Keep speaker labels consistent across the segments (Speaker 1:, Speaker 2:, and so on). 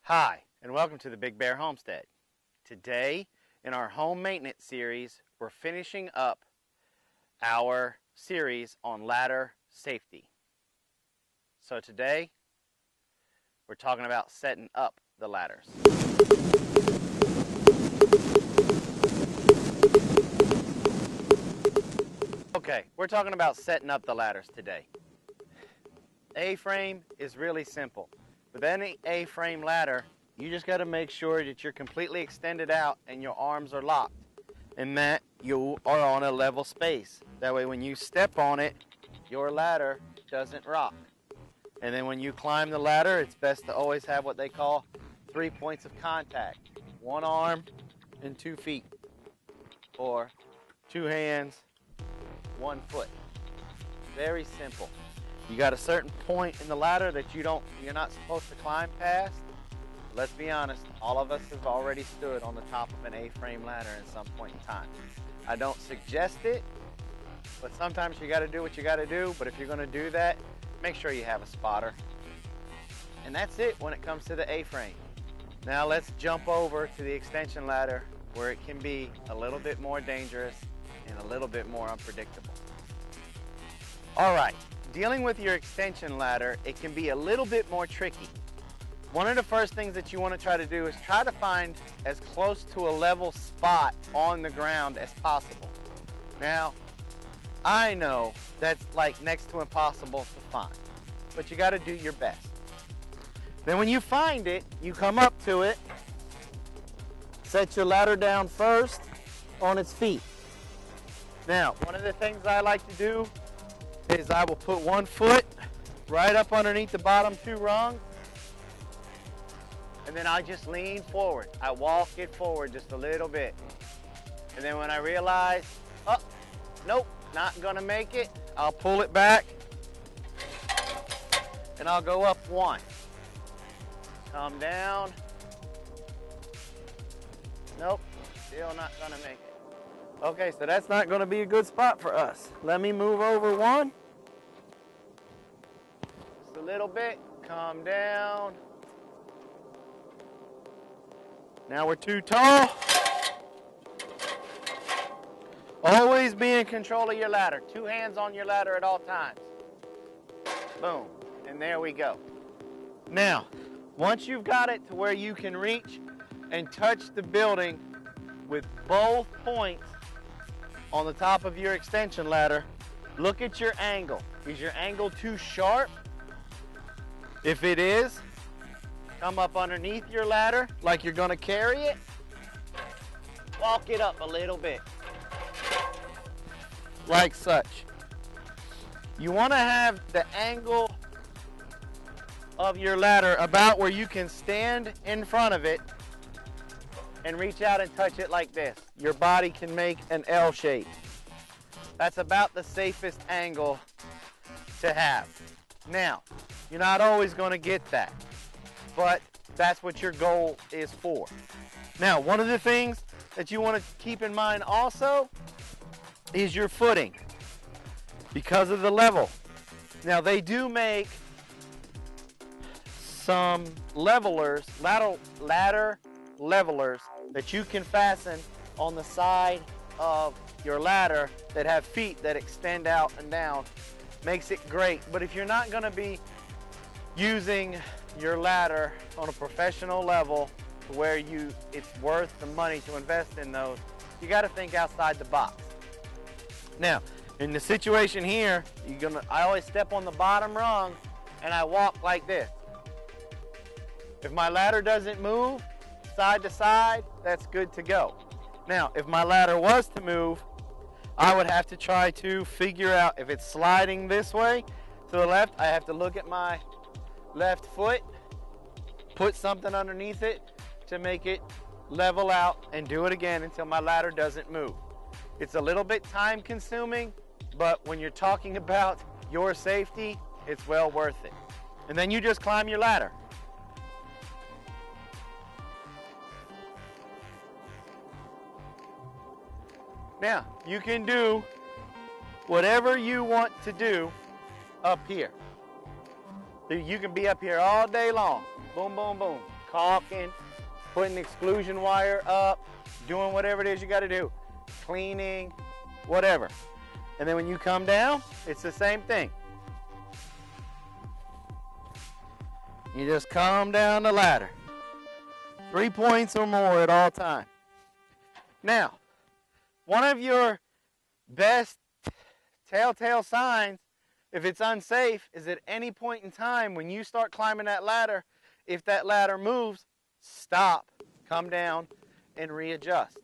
Speaker 1: Hi, and welcome to the Big Bear Homestead. Today, in our home maintenance series, we're finishing up our series on ladder safety. So today, we're talking about setting up the ladders. Okay, we're talking about setting up the ladders today. A-frame is really simple. With any A-frame ladder, you just got to make sure that you're completely extended out and your arms are locked and that you are on a level space. That way when you step on it, your ladder doesn't rock. And then when you climb the ladder, it's best to always have what they call 3 points of contact. 1 arm and 2 feet, or 2 hands, 1 foot. Very simple. You got a certain point in the ladder that you're not supposed to climb past. Let's be honest, all of us have already stood on the top of an A-frame ladder at some point in time. I don't suggest it, but sometimes you got to do what you got to do. But if you're going to do that, make sure you have a spotter. And that's it when it comes to the A-frame. Now let's jump over to the extension ladder, where it can be a little bit more dangerous and a little bit more unpredictable. All right. Dealing with your extension ladder, it can be a little bit more tricky. One of the first things that you want to try to do is try to find as close to a level spot on the ground as possible. Now, I know that's like next to impossible to find, but you got to do your best. Then when you find it, you come up to it, set your ladder down first on its feet. Now, one of the things I like to do is I will put 1 foot right up underneath the bottom 2 rungs, and then I just lean forward. I walk it forward just a little bit. And then when I realize, oh, nope, not gonna make it, I'll pull it back and I'll go up 1. Come down. Nope, still not gonna make it. Okay, so that's not gonna be a good spot for us. Let me move over 1. Just a little bit, come down. Now we're too tall. Always be in control of your ladder. 2 hands on your ladder at all times. Boom, and there we go. Now, once you've got it to where you can reach and touch the building with both points on the top of your extension ladder, look at your angle. Is your angle too sharp? If it is, come up underneath your ladder like you're gonna carry it. Walk it up a little bit, like such. You wanna have the angle of your ladder about where you can stand in front of it and reach out and touch it like this. Your body can make an L shape. That's about the safest angle to have. Now, you're not always going to get that, but that's what your goal is for. Now, one of the things that you want to keep in mind also is your footing because of the level. Now, they do make some levelers, ladder levelers that you can fasten on the side of your ladder that have feet that extend out and down. Makes it great. But if you're not going to be using your ladder on a professional level to where it's worth the money to invest in those, you got to think outside the box. Now, in the situation here, I always step on the bottom rung and I walk like this. If my ladder doesn't move side to side, that's good to go. Now, if my ladder was to move, I would have to try to figure out if it's sliding this way to the left. I have to look at my left foot, put something underneath it to make it level out, and do it again until my ladder doesn't move. It's a little bit time consuming, but when you're talking about your safety, it's well worth it. And then you just climb your ladder. Now, you can do whatever you want to do up here. So you can be up here all day long. Boom, boom, boom. Caulking, putting exclusion wire up, doing whatever it is you got to do. Cleaning, whatever. And then when you come down, it's the same thing. You just come down the ladder. 3 points or more at all time. Now, one of your best telltale signs, if it's unsafe, is at any point in time when you start climbing that ladder, if that ladder moves, stop, come down, and readjust.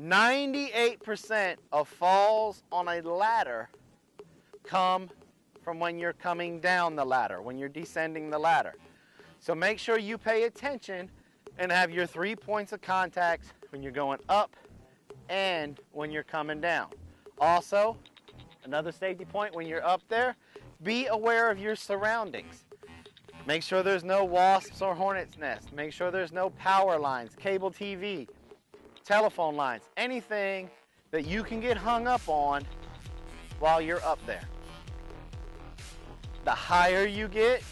Speaker 1: 98% of falls on a ladder come from when you're coming down the ladder, when you're descending the ladder. So make sure you pay attention and have your 3 points of contact when you're going up and when you're coming down. Also, another safety point when you're up there, be aware of your surroundings. Make sure there's no wasps or hornets' nests. Make sure there's no power lines, cable TV, telephone lines, anything that you can get hung up on while you're up there. The higher you get,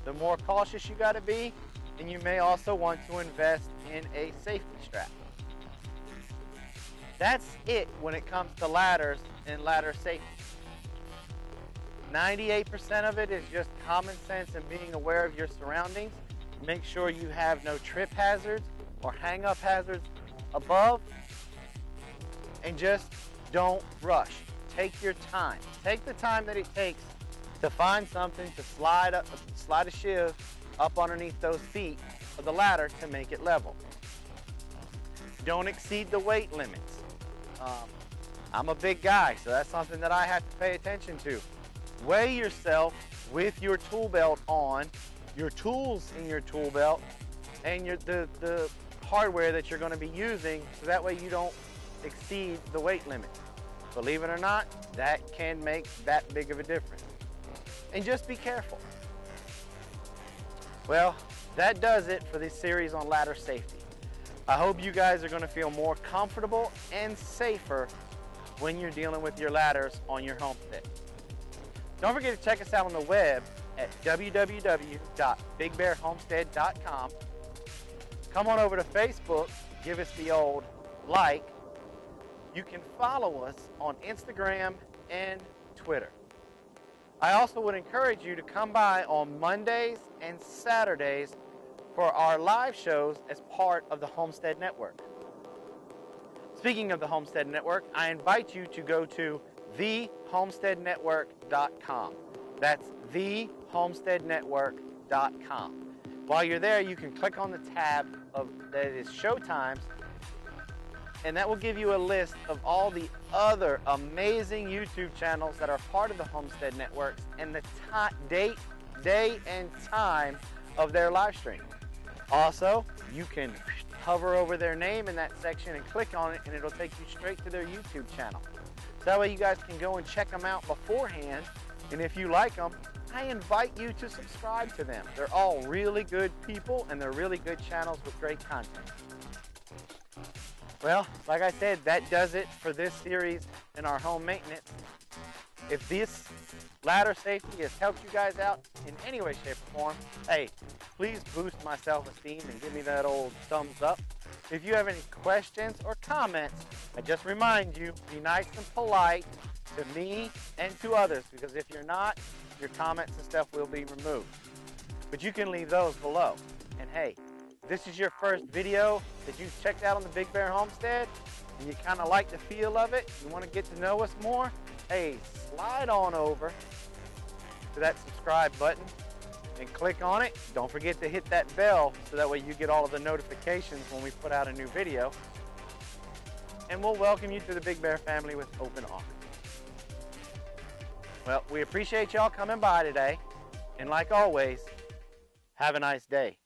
Speaker 1: the more cautious you got to be, and you may also want to invest in a safety strap. That's it when it comes to ladders and ladder safety. 98% of it is just common sense and being aware of your surroundings. Make sure you have no trip hazards or hang-up hazards above, and just don't rush. Take your time. Take the time that it takes to find something to slide a shiv up underneath those feet of the ladder to make it level. Don't exceed the weight limits. I'm a big guy, so that's something that I have to pay attention to. Weigh yourself with your tool belt on, your tools in your tool belt, and the hardware that you're going to be using, so that way you don't exceed the weight limit. Believe it or not, that can make that big of a difference. And just be careful. Well, that does it for this series on ladder safety. I hope you guys are going to feel more comfortable and safer when you're dealing with your ladders on your homestead. Don't forget to check us out on the web at www.bigbearhomestead.com. Come on over to Facebook, give us the old like. You can follow us on Instagram and Twitter. I also would encourage you to come by on Mondays and Saturdays for our live shows as part of the Homestead Network. Speaking of the Homestead Network, I invite you to go to thehomesteadnetwork.com. That's thehomesteadnetwork.com. While you're there, you can click on the tab that is Showtimes, and that will give you a list of all the other amazing YouTube channels that are part of the Homestead Networks and the day and time of their live stream. Also, you can hover over their name in that section and click on it, and it'll take you straight to their YouTube channel. So that way you guys can go and check them out beforehand, and if you like them, I invite you to subscribe to them. They're all really good people, and they're really good channels with great content. Well, like I said, that does it for this series in our home maintenance. If this ladder safety has helped you guys out in any way, shape, or form, hey, please boost my self-esteem and give me that old thumbs up. If you have any questions or comments, I just remind you, be nice and polite to me and to others, because if you're not, your comments and stuff will be removed. But you can leave those below. And hey, this is your first video that you've checked out on the Big Bear Homestead, and you kind of like the feel of it, you want to get to know us more, hey, slide on over to that subscribe button and click on it. Don't forget to hit that bell so that way you get all of the notifications when we put out a new video. And we'll welcome you to the Big Bear family with open arms. Well, we appreciate y'all coming by today, and like always, have a nice day.